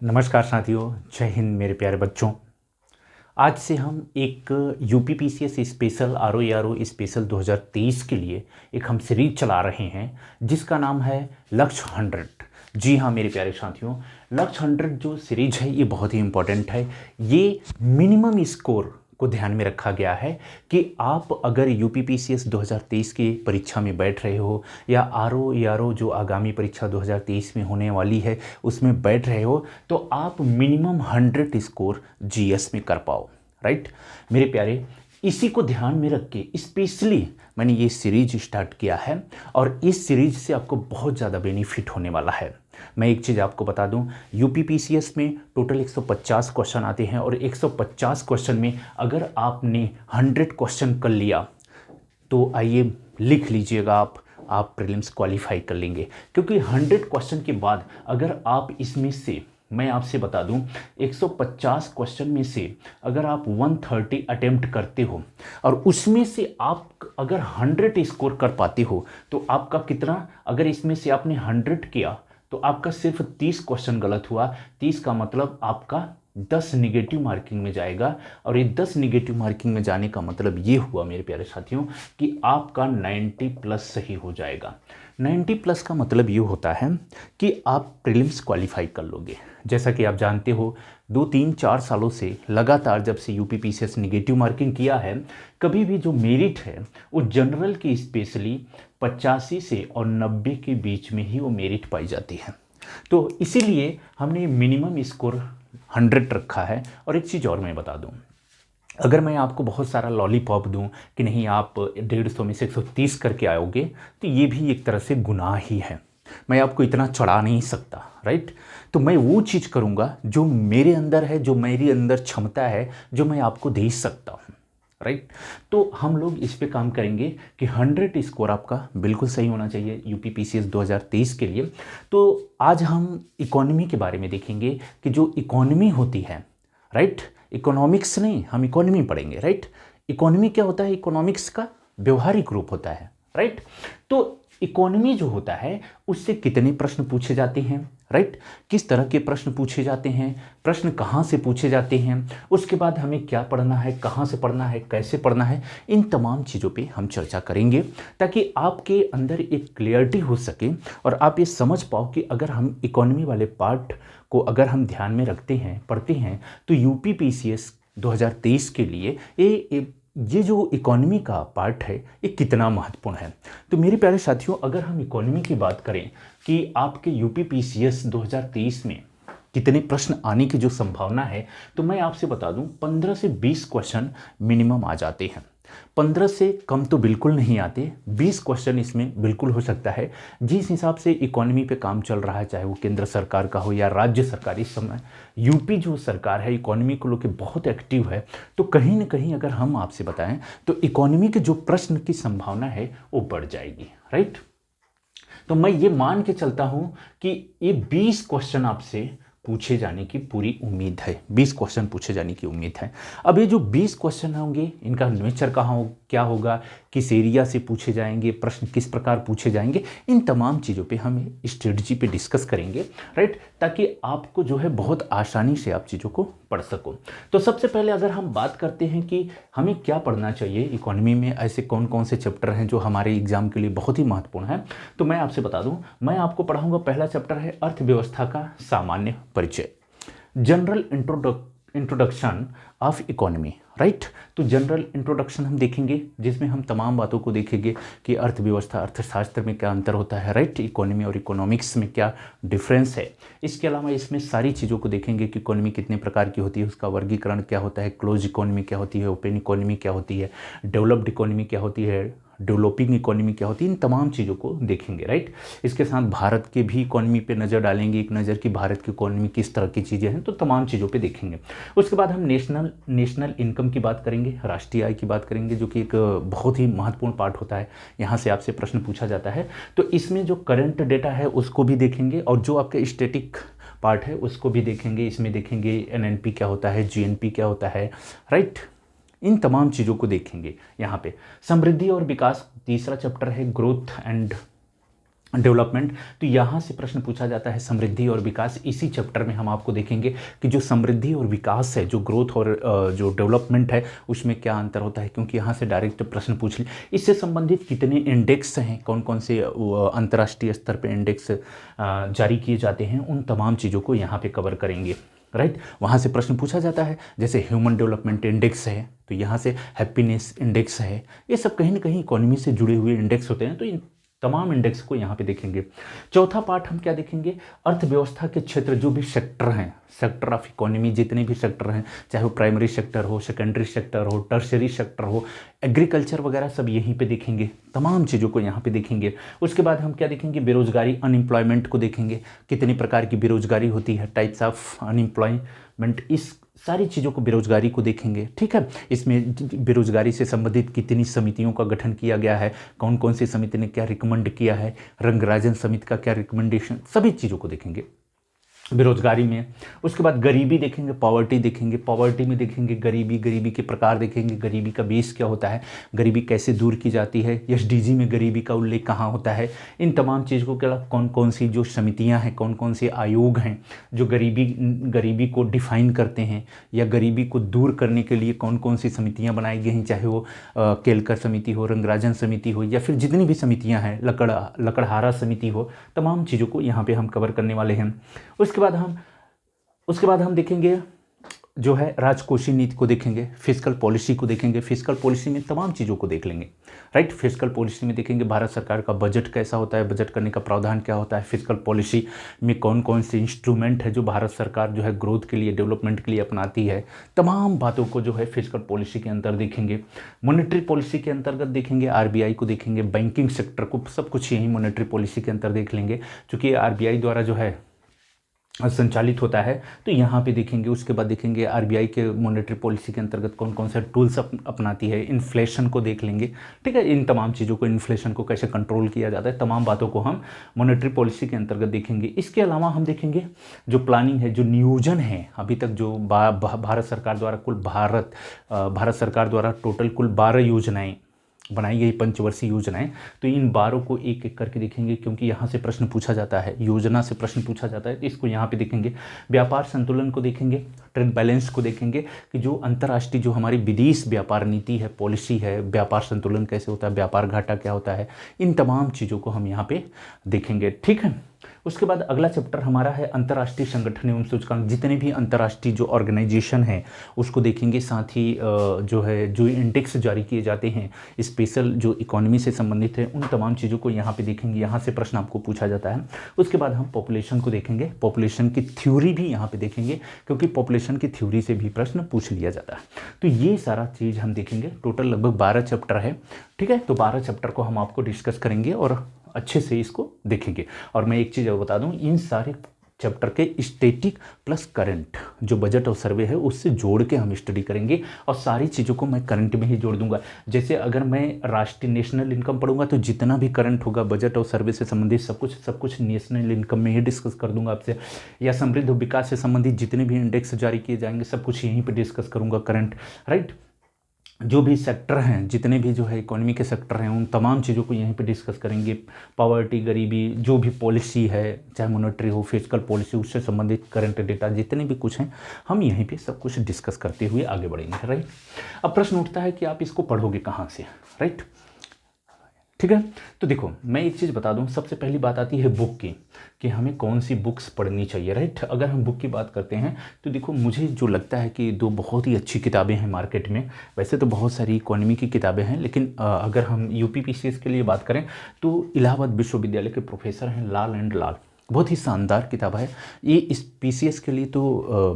नमस्कार साथियों, जय हिंद मेरे प्यारे बच्चों। आज से हम एक यूपीपीसीएस स्पेशल आरओ स्पेशल 2023 के लिए एक हम सीरीज चला रहे हैं जिसका नाम है लक्ष्य 100। जी हाँ मेरे प्यारे साथियों, लक्ष्य 100 जो सीरीज है ये बहुत ही इम्पोर्टेंट है। ये मिनिमम स्कोर को ध्यान में रखा गया है कि आप अगर यूपीपीसीएस 2023 की परीक्षा में बैठ रहे हो या आरओ जो आगामी परीक्षा 2023 में होने वाली है उसमें बैठ रहे हो तो आप मिनिमम 100 स्कोर जीएस में कर पाओ। राइट मेरे प्यारे, इसी को ध्यान में रख के स्पेशली मैंने ये सीरीज स्टार्ट किया है और इस सीरीज से आपको बहुत ज़्यादा बेनिफिट होने वाला है। मैं एक चीज़ आपको बता दूं, यूपीपीसीएस में टोटल 150 क्वेश्चन आते हैं और 150 क्वेश्चन में अगर आपने 100 क्वेश्चन कर लिया तो आइए लिख लीजिएगा, आप प्रीलिम्स क्वालिफाई कर लेंगे। क्योंकि 100 क्वेश्चन के बाद अगर आप इसमें से, मैं आपसे बता दूं, 150 क्वेश्चन में से अगर आप 130 अटेम्प्ट करते हो और उसमें से आप अगर 100 स्कोर कर पाते हो तो आपका कितना, अगर इसमें से आपने 100 किया तो आपका सिर्फ 30 क्वेश्चन गलत हुआ। 30 का मतलब आपका 10 निगेटिव मार्किंग में जाएगा और ये 10 निगेटिव मार्किंग में जाने का मतलब ये हुआ मेरे प्यारे साथियों कि आपका 90 प्लस सही हो जाएगा। 90 प्लस का मतलब ये होता है कि आप प्रीलिम्स क्वालिफाई कर लोगे। जैसा कि आप जानते हो 2-3-4 सालों से लगातार जब से यूपीपीसीएस निगेटिव मार्किंग किया है, कभी भी जो मेरिट है वो जनरल की स्पेशली 85 से और 90 के बीच में ही वो मेरिट पाई जाती है। तो इसीलिए हमने मिनिमम स्कोर 100 रखा है। और एक चीज़ और मैं बता दूं, अगर मैं आपको बहुत सारा लॉलीपॉप दूं कि नहीं आप 150 में से 130 करके आओगे तो ये भी एक तरह से गुनाह ही है। मैं आपको इतना चढ़ा नहीं सकता। राइट, तो मैं वो चीज़ करूँगा जो मेरे अंदर है, जो मेरी अंदर क्षमता है, जो मैं आपको दे सकता हूँ। राइट, तो हम लोग इस पे काम करेंगे कि 100 स्कोर आपका बिल्कुल सही होना चाहिए यूपीपीसीएस 2023 के लिए। तो आज हम इकोनॉमी के बारे में देखेंगे कि जो इकोनॉमी होती है, राइट, इकोनॉमिक्स नहीं, हम इकोनॉमी पढ़ेंगे। राइट, इकोनॉमी क्या होता है, इकोनॉमिक्स का व्यवहारिक रूप होता है। राइट, तो इकोनॉमी जो होता है उससे कितने प्रश्न पूछे जाते हैं, राइट, किस तरह के प्रश्न पूछे जाते हैं, प्रश्न कहाँ से पूछे जाते हैं, उसके बाद हमें क्या पढ़ना है, कहाँ से पढ़ना है, कैसे पढ़ना है, इन तमाम चीज़ों पे हम चर्चा करेंगे ताकि आपके अंदर एक क्लियरिटी हो सके और आप ये समझ पाओ कि अगर हम इकोनॉमी वाले पार्ट को अगर हम ध्यान में रखते हैं, पढ़ते हैं, तो यूपीपीसीएस 2023 के लिए ये जो इकोनॉमी का पार्ट है ये कितना महत्वपूर्ण है। तो मेरे प्यारे साथियों, अगर हम इकोनॉमी की बात करें कि आपके यूपीपीसीएस 2023 में कितने प्रश्न आने की जो संभावना है, तो मैं आपसे बता दूं 15 से 20 क्वेश्चन मिनिमम आ जाते हैं। 15 से कम तो बिल्कुल नहीं आते, 20 क्वेश्चन इसमें बिल्कुल हो सकता है। जिस हिसाब से इकोनॉमी पे काम चल रहा है, चाहे वो केंद्र सरकार का हो या राज्य सरकार, इस समय यूपी जो सरकार है इकोनॉमी को लेकर बहुत एक्टिव है। तो कहीं ना कहीं अगर हम आपसे बताएं तो इकोनॉमी के जो प्रश्न की संभावना है वो बढ़ जाएगी। राइट, तो मैं ये मान के चलता हूं कि ये 20 क्वेश्चन आपसे पूछे जाने की पूरी उम्मीद है। 20 क्वेश्चन पूछे जाने की उम्मीद है। अब ये जो 20 क्वेश्चन होंगे इनका नेचर कहाँ हो, क्या होगा, किस एरिया से पूछे जाएंगे, प्रश्न किस प्रकार पूछे जाएंगे, इन तमाम चीज़ों पे हम स्ट्रेटजी पे डिस्कस करेंगे। राइट, ताकि आपको जो है बहुत आसानी से आप चीज़ों को पढ़ सको। तो सबसे पहले अगर हम बात करते हैं कि हमें क्या पढ़ना चाहिए इकोनॉमी में, ऐसे कौन कौन से चैप्टर हैं जो हमारे एग्जाम के लिए बहुत ही महत्वपूर्ण है, तो मैं आपसे बता दूं, मैं आपको पढ़ाऊंगा। पहला चैप्टर है अर्थव्यवस्था का सामान्य परिचय, general introduction of economy. Right, तो जनरल इंट्रोडक्शन हम देखेंगे जिसमें हम तमाम बातों को देखेंगे कि अर्थव्यवस्था, अर्थशास्त्र में क्या अंतर होता है, राइट, इकोनॉमी और इकोनॉमिक्स में क्या डिफरेंस है। इसके अलावा इसमें सारी चीज़ों को देखेंगे कि इकोनॉमी कितने प्रकार की होती है, उसका वर्गीकरण क्या होता है, क्लोज इकोनॉमी क्या होती है, ओपन इकोनॉमी क्या होती है, डेवलप्ड इकोनॉमी क्या होती है, डेवलपिंग इकोनॉमी क्या होती है, इन तमाम चीज़ों को देखेंगे। राइट, इसके साथ भारत के भी इकोनॉमी पे नज़र डालेंगे, एक नज़र कि भारत की इकोनॉमी किस तरह की चीज़ें हैं, तो तमाम चीज़ों पे देखेंगे। उसके बाद हम नेशनल इनकम की बात करेंगे, राष्ट्रीय आय की बात करेंगे, जो कि एक बहुत ही महत्वपूर्ण पार्ट होता है। यहाँ से आपसे प्रश्न पूछा जाता है, तो इसमें जो करंट डेटा है उसको भी देखेंगे और जो आपका स्टैटिक पार्ट है उसको भी देखेंगे। इसमें देखेंगे एनएनपी क्या होता है, जीएनपी क्या होता है। राइट, इन तमाम चीज़ों को देखेंगे। यहाँ पे समृद्धि और विकास तीसरा चैप्टर है, ग्रोथ एंड डेवलपमेंट। तो यहाँ से प्रश्न पूछा जाता है समृद्धि और विकास। इसी चैप्टर में हम आपको देखेंगे कि जो समृद्धि और विकास है, जो ग्रोथ और जो डेवलपमेंट है, उसमें क्या अंतर होता है, क्योंकि यहाँ से डायरेक्ट प्रश्न पूछ ले। इससे संबंधित कितने इंडेक्स हैं, कौन कौन से अंतर्राष्ट्रीय स्तर पर इंडेक्स जारी किए जाते हैं, उन तमाम चीज़ों को यहाँ पर कवर करेंगे। राइट, वहाँ से प्रश्न पूछा जाता है। जैसे ह्यूमन डेवलपमेंट इंडेक्स है, तो यहाँ से हैप्पीनेस इंडेक्स है। ये सब कहीं ना कहीं इकोनॉमी से जुड़े हुए इंडेक्स होते हैं, तो इन तमाम इंडेक्स को यहाँ पे देखेंगे। चौथा पार्ट हम क्या देखेंगे, अर्थव्यवस्था के क्षेत्र, जो भी सेक्टर हैं, सेक्टर ऑफ इकोनॉमी, जितने भी सेक्टर हैं, चाहे वो प्राइमरी सेक्टर हो, सेकेंडरी सेक्टर हो, टर्शरी सेक्टर हो, एग्रीकल्चर वगैरह, सब यहीं पे देखेंगे। तमाम चीज़ों को यहाँ पे देखेंगे। उसके बाद हम क्या देखेंगे, बेरोजगारी, अनएम्प्लॉयमेंट को देखेंगे। कितनी प्रकार की बेरोजगारी होती है, टाइप्स ऑफ अनएम्प्लॉयमेंट, इस सारी चीज़ों को, बेरोजगारी को देखेंगे। ठीक है, इसमें बेरोजगारी से संबंधित कितनी समितियों का गठन किया गया है, कौन कौन सी समिति ने क्या रिकमेंड किया है, रंगराजन समिति का क्या रिकमेंडेशन, सभी चीज़ों को देखेंगे बेरोजगारी में। उसके बाद गरीबी देखेंगे, पॉवर्टी देखेंगे। पॉवर्टी में देखेंगे गरीबी, गरीबी के प्रकार देखेंगे, गरीबी का बेस क्या होता है, गरीबी कैसे दूर की जाती है, एसडीजी में गरीबी का उल्लेख कहाँ होता है, इन तमाम चीज़ों को क्या, कौन कौन सी जो समितियां हैं, कौन कौन से आयोग हैं जो गरीबी को डिफाइन करते हैं, या गरीबी को दूर करने के लिए कौन कौन सी समितियाँ बनाई गई हैं, चाहे वो केलकर समिति हो, रंगराजन समिति हो, या फिर जितनी भी समितियाँ हैं, लकड़हारा समिति हो, तमाम चीज़ों को यहाँ पर हम कवर करने वाले हैं। उसके बाद हम देखेंगे जो है राजकोषीय नीति को देखेंगे, फिस्कल पॉलिसी को देखेंगे। फिस्कल पॉलिसी में तमाम चीज़ों को देख लेंगे। राइट, फिस्कल पॉलिसी में देखेंगे भारत सरकार का बजट कैसा होता है, बजट करने का प्रावधान क्या होता है, फिस्कल पॉलिसी में कौन कौन से इंस्ट्रूमेंट है जो भारत सरकार जो है ग्रोथ के लिए, डेवलपमेंट के लिए अपनाती है, तमाम बातों को जो है फिस्कल पॉलिसी के अंदर देखेंगे। मॉनेटरी पॉलिसी के अंतर्गत देखेंगे आरबीआई को देखेंगे, बैंकिंग सेक्टर को, सब कुछ यही मॉनेटरी पॉलिसी के अंदर देख लेंगे, क्योंकि आरबीआई द्वारा जो है संचालित होता है, तो यहाँ पे देखेंगे। उसके बाद देखेंगे आरबीआई के मॉनेटरी पॉलिसी के अंतर्गत कौन कौन से टूल्स अपनाती है, इन्फ्लेशन को देख लेंगे। ठीक है, इन तमाम चीज़ों को, इन्फ्लेशन को कैसे कंट्रोल किया जाता है, तमाम बातों को हम मॉनेटरी पॉलिसी के अंतर्गत देखेंगे। इसके अलावा हम देखेंगे जो प्लानिंग है, जो नियोजन है, अभी तक जो भारत सरकार द्वारा भारत सरकार द्वारा टोटल कुल 12 योजनाएँ बनाई गई, पंचवर्षीय योजनाएं, तो इन 12 को एक एक करके देखेंगे, क्योंकि यहाँ से प्रश्न पूछा जाता है, योजना से प्रश्न पूछा जाता है, तो इसको यहाँ पे देखेंगे। व्यापार संतुलन को देखेंगे, ट्रेड बैलेंस को देखेंगे, कि जो अंतर्राष्ट्रीय जो हमारी विदेश व्यापार नीति है, पॉलिसी है, व्यापार संतुलन कैसे होता है, व्यापार घाटा क्या होता है, इन तमाम चीज़ों को हम यहाँ पे देखेंगे। ठीक है, उसके बाद अगला चैप्टर हमारा है अंतर्राष्ट्रीय संगठन एवं सूचकांक। जितने भी अंतर्राष्ट्रीय जो ऑर्गेनाइजेशन है उसको देखेंगे, साथ ही जो इंडेक्स जारी किए जाते हैं स्पेशल जो इकोनॉमी से संबंधित है, उन तमाम चीज़ों को यहाँ पे देखेंगे। यहाँ से प्रश्न आपको पूछा जाता है। उसके बाद हम पॉपुलेशन को देखेंगे, पॉपुलेशन की थ्योरी भी यहाँ पे देखेंगे, क्योंकि पॉपुलेशन की थ्योरी से भी प्रश्न पूछ लिया जाता है। तो ये सारा चीज़ हम देखेंगे। टोटल लगभग 12 चैप्टर है। ठीक है, तो 12 चैप्टर को हम आपको डिस्कस करेंगे और अच्छे से इसको देखेंगे। और मैं एक चीज़ और बता दूं, इन सारे चैप्टर के स्टैटिक प्लस करंट जो बजट और सर्वे है उससे जोड़ के हम स्टडी करेंगे, और सारी चीज़ों को मैं करंट में ही जोड़ दूंगा। जैसे अगर मैं राष्ट्रीय नेशनल इनकम पढ़ूंगा तो जितना भी करंट होगा बजट और सर्वे से संबंधित सब कुछ नेशनल इनकम में ही डिस्कस कर दूंगा आपसे, या समृद्ध विकास से संबंधित जितने भी इंडेक्स जारी किए जाएंगे सब कुछ यहीं पर डिस्कस करूँगा करंट। राइट, जो भी सेक्टर हैं, जितने भी जो है इकोनॉमी के सेक्टर हैं, उन तमाम चीज़ों को यहीं पे डिस्कस करेंगे। पॉवर्टी, गरीबी, जो भी पॉलिसी है, चाहे मॉनेटरी हो, फिस्कल पॉलिसी, उससे संबंधित करंट डेटा जितने भी कुछ हैं, हम यहीं पे सब कुछ डिस्कस करते हुए आगे बढ़ेंगे। राइट, अब प्रश्न उठता है कि आप इसको पढ़ोगे कहाँ से। राइट, ठीक है, तो देखो मैं एक चीज़ बता दूं, सबसे पहली बात आती है बुक की, कि हमें कौन सी बुक्स पढ़नी चाहिए। राइट, अगर हम बुक की बात करते हैं तो देखो मुझे जो लगता है कि 2 बहुत ही अच्छी किताबें हैं मार्केट में। वैसे तो बहुत सारी इकोनॉमी की किताबें हैं, लेकिन अगर हम यूपीपीसीएस के लिए बात करें तो इलाहाबाद विश्वविद्यालय के प्रोफेसर हैं लाल एंड लाल, बहुत ही शानदार किताब है ये। इस पीसीएस के लिए तो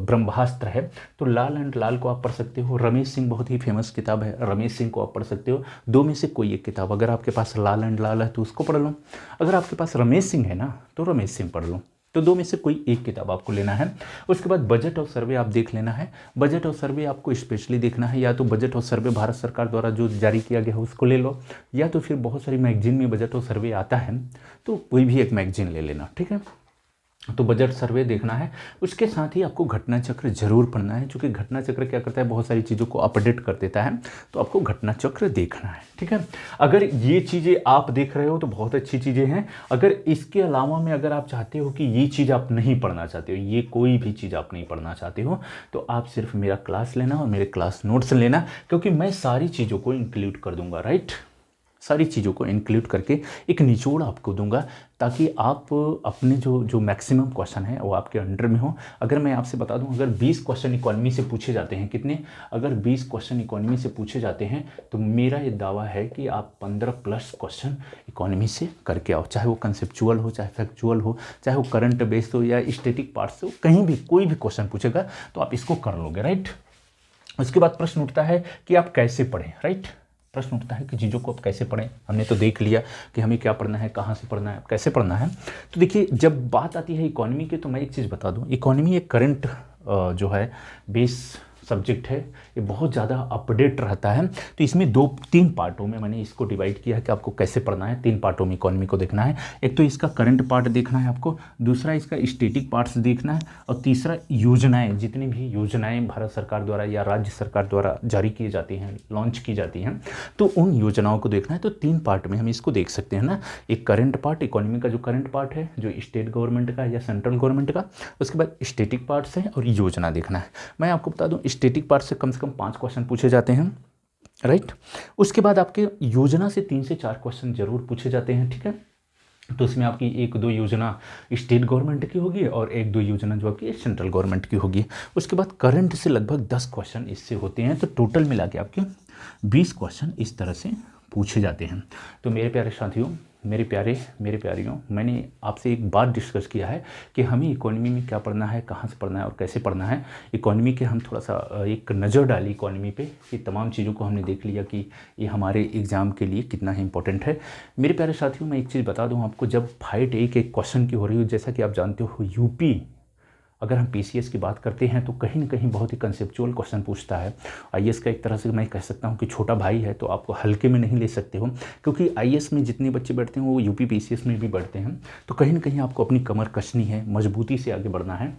ब्रह्मास्त्र है। तो लाल एंड लाल को आप पढ़ सकते हो। रमेश सिंह बहुत ही फेमस किताब है, रमेश सिंह को आप पढ़ सकते हो। 2 में से कोई एक किताब, अगर आपके पास लाल एंड लाल है तो उसको पढ़ लो, अगर आपके पास रमेश सिंह है ना तो रमेश सिंह पढ़ लो। तो 2 में से कोई एक किताब आपको लेना है। उसके बाद बजट और सर्वे आप देख लेना है। बजट और सर्वे आपको स्पेशली देखना है, या तो बजट और सर्वे भारत सरकार द्वारा जो जारी किया गया है उसको ले लो, या तो फिर बहुत सारी मैगजीन में बजट और सर्वे आता है तो कोई भी एक मैगजीन ले लेना। ठीक है, तो बजट सर्वे देखना है। उसके साथ ही आपको घटना चक्र जरूर पढ़ना है, क्योंकि घटना चक्र क्या करता है, बहुत सारी चीज़ों को अपडेट कर देता है। तो आपको घटना चक्र देखना है, ठीक है। अगर ये चीज़ें आप देख रहे हो तो बहुत अच्छी चीज़ें हैं। अगर इसके अलावा में अगर आप चाहते हो कि ये चीज़ आप नहीं पढ़ना चाहते हो, ये कोई भी चीज़ आप नहीं पढ़ना चाहते हो, तो आप सिर्फ मेरा क्लास लेना और मेरे क्लास नोट्स लेना, क्योंकि मैं सारी चीज़ों को इंक्लूड कर दूंगा, राइट। सारी चीज़ों को इंक्लूड करके एक निचोड़ आपको दूंगा, ताकि आप अपने जो मैक्सिमम क्वेश्चन है वो आपके अंडर में हो। अगर मैं आपसे बता दूं, अगर 20 क्वेश्चन इकोनॉमी से पूछे जाते हैं, कितने, अगर 20 क्वेश्चन इकोनॉमी से पूछे जाते हैं, तो मेरा ये दावा है कि आप 15+ क्वेश्चन इकोनॉमी से करके आओ, चाहे वो कंसेप्चुअल हो, चाहे फैक्चुअल हो, चाहे वो करंट बेस्ड हो या स्टैटिक पार्ट्स हो, कहीं भी कोई भी क्वेश्चन पूछेगा तो आप इसको कर लोगे, राइट। उसके बाद प्रश्न उठता है कि आप कैसे पढ़ें, राइट। प्रश्न उठता है कि चीज़ों को आप कैसे पढ़ें। हमने तो देख लिया कि हमें क्या पढ़ना है, कहाँ से पढ़ना है, कैसे पढ़ना है। तो देखिए, जब बात आती है इकोनॉमी की, तो मैं एक चीज़ बता दूं, इकोनॉमी एक करंट जो है बेस सब्जेक्ट है, ये बहुत ज़्यादा अपडेट रहता है। तो इसमें 2-3 पार्टों में मैंने इसको डिवाइड किया है कि आपको कैसे पढ़ना है। 3 पार्टों में इकोनॉमी को देखना है। एक तो इसका करंट पार्ट देखना है आपको, दूसरा इसका स्टैटिक पार्ट्स देखना है, और तीसरा योजनाएं, जितनी भी योजनाएं भारत सरकार द्वारा या राज्य सरकार द्वारा जारी की जाती हैं, लॉन्च की जाती हैं, तो उन योजनाओं को देखना है। तो 3 पार्ट में हम इसको देख सकते हैं ना। एक करंट पार्ट, इकोनॉमी का जो करंट पार्ट है, जो स्टेट गवर्नमेंट का या सेंट्रल गवर्नमेंट का। उसके बाद स्टैटिक पार्ट्स है और योजना देखना है। मैं आपको बता दूं, स्टैटिक पार्ट से कम 5 क्वेश्चन पूछे जाते हैं, राइट। उसके बाद आपके योजना से 3 से 4 क्वेश्चन जरूर पूछे जाते हैं, ठीक है। तो इसमें आपकी 1-2 योजना स्टेट गवर्नमेंट की होगी और 1-2 योजना जो आपकी सेंट्रल गवर्नमेंट की होगी। उसके बाद करंट से लगभग 10 क्वेश्चन इससे होते हैं। तो टोटल मिला के आपके 20 क्वेश्चन इस तरह से पूछे जाते हैं। तो मेरे प्यारे साथियों, मेरे प्यारियों, मैंने आपसे एक बात डिस्कस किया है कि हमें इकोनॉमी में क्या पढ़ना है, कहाँ से पढ़ना है और कैसे पढ़ना है। इकोनॉमी के हम थोड़ा सा एक नज़र डाली इकोनॉमी पे, कि तमाम चीज़ों को हमने देख लिया कि ये हमारे एग्ज़ाम के लिए कितना ही इंपॉर्टेंट है। मेरे प्यारे साथियों, मैं एक चीज़ बता दूँ आपको, जब फाइट एक क्वेश्चन की हो रही हो, जैसा कि आप जानते हो यूपी, अगर हम पीसीएस की बात करते हैं तो कहीं ना कहीं बहुत ही कंसेप्चुअल क्वेश्चन पूछता है। आईएएस का एक तरह से मैं कह सकता हूं कि छोटा भाई है, तो आपको हल्के में नहीं ले सकते हो, क्योंकि आईएएस में जितने बच्चे बैठते हैं वो यूपी पीसीएस में भी बैठते हैं। तो कहीं ना कहीं आपको अपनी कमर कसनी है, मजबूती से आगे बढ़ना है।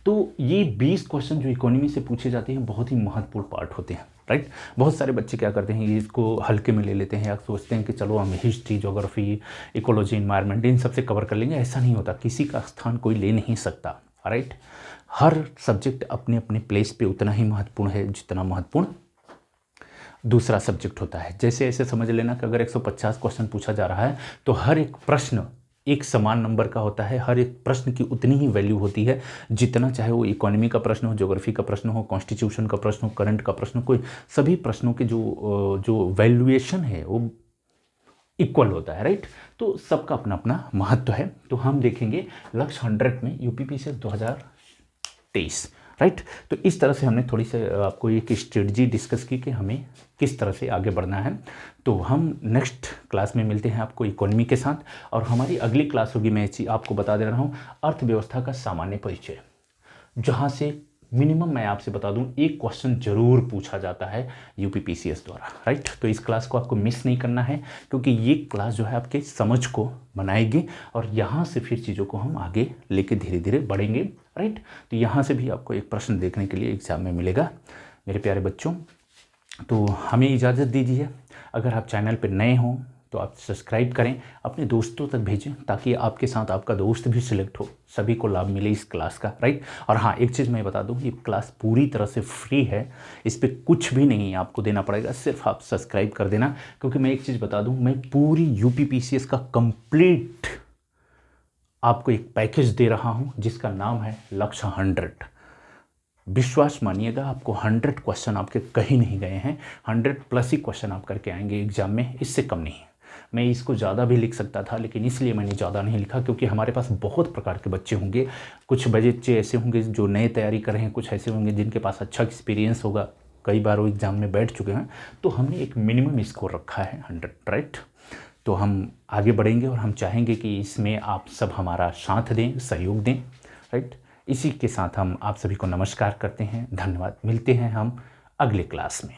तो ये 20 क्वेश्चन जो इकोनॉमी से पूछे जाते हैं बहुत ही महत्वपूर्ण पार्ट होते हैं, राइट। बहुत सारे बच्चे क्या करते हैं, इसको हल्के में ले लेते हैं या सोचते हैं कि चलो हम हिस्ट्री, ज्योग्राफी, इकोलॉजी, इन्वायरमेंट इन सबसे कवर कर लेंगे। ऐसा नहीं होता, किसी का स्थान कोई ले नहीं सकता, राइट। हर सब्जेक्ट अपने अपने प्लेस पे उतना ही महत्वपूर्ण है जितना महत्वपूर्ण दूसरा सब्जेक्ट होता है। जैसे ऐसे समझ लेना कि अगर 150 क्वेश्चन पूछा जा रहा है तो हर एक प्रश्न एक समान नंबर का होता है। हर एक प्रश्न की उतनी ही वैल्यू होती है जितना, चाहे वो इकोनॉमी का प्रश्न हो, ज्योग्राफी का प्रश्न हो, कॉन्स्टिट्यूशन का प्रश्न हो, करंट का प्रश्न हो, कोई सभी प्रश्नों के जो वैल्यूएशन है वो इक्वल होता है, राइट। तो सबका अपना अपना महत्व है। तो हम देखेंगे लक्ष्य 100 में यूपीपीसीएस 2023, राइट। तो इस तरह से हमने थोड़ी सी आपको एक स्ट्रेटजी डिस्कस की कि हमें किस तरह से आगे बढ़ना है। तो हम नेक्स्ट क्लास में मिलते हैं आपको इकोनॉमी के साथ, और हमारी अगली क्लास होगी, मैं आपको बता दे रहा हूँ, अर्थव्यवस्था का सामान्य परिचय, जहाँ से मिनिमम मैं आपसे बता दूं 1 क्वेश्चन जरूर पूछा जाता है यूपीपीसीएस द्वारा, राइट। तो इस क्लास को आपको मिस नहीं करना है, क्योंकि ये क्लास जो है आपके समझ को बनाएगी और यहाँ से फिर चीज़ों को हम आगे लेके धीरे धीरे बढ़ेंगे, राइट। तो यहाँ से भी आपको एक प्रश्न देखने के लिए एग्जाम में मिलेगा। मेरे प्यारे बच्चों, तो हमें इजाज़त दीजिए। अगर आप चैनल पर नए हों तो आप सब्सक्राइब करें, अपने दोस्तों तक भेजें, ताकि आपके साथ आपका दोस्त भी सिलेक्ट हो, सभी को लाभ मिले इस क्लास का, राइट। और हाँ, एक चीज़ मैं बता दूं, ये क्लास पूरी तरह से फ्री है, इस पर कुछ भी नहीं आपको देना पड़ेगा, सिर्फ आप सब्सक्राइब कर देना। क्योंकि मैं एक चीज़ बता दूं, मैं पूरी यूपीपीसीएस का कंप्लीट आपको एक पैकेज दे रहा हूँ जिसका नाम है लक्ष्य 100। विश्वास मानिएगा, आपको 100 क्वेश्चन आपके कहीं नहीं गए हैं, 100+ ही क्वेश्चन आप करके आएंगे एग्जाम में, इससे कम नहीं। मैं इसको ज़्यादा भी लिख सकता था, लेकिन इसलिए मैंने ज़्यादा नहीं लिखा क्योंकि हमारे पास बहुत प्रकार के बच्चे होंगे। कुछ बच्चे ऐसे होंगे जो नए तैयारी कर रहे हैं, कुछ ऐसे होंगे जिनके पास अच्छा एक्सपीरियंस होगा, कई बार वो एग्ज़ाम में बैठ चुके हैं। तो हमने एक मिनिमम स्कोर रखा है 100, राइट। तो हम आगे बढ़ेंगे और हम चाहेंगे कि इसमें आप सब हमारा साथ दें, सहयोग दें, राइट। इसी के साथ हम आप सभी को नमस्कार करते हैं, धन्यवाद। मिलते हैं हम अगले क्लास में।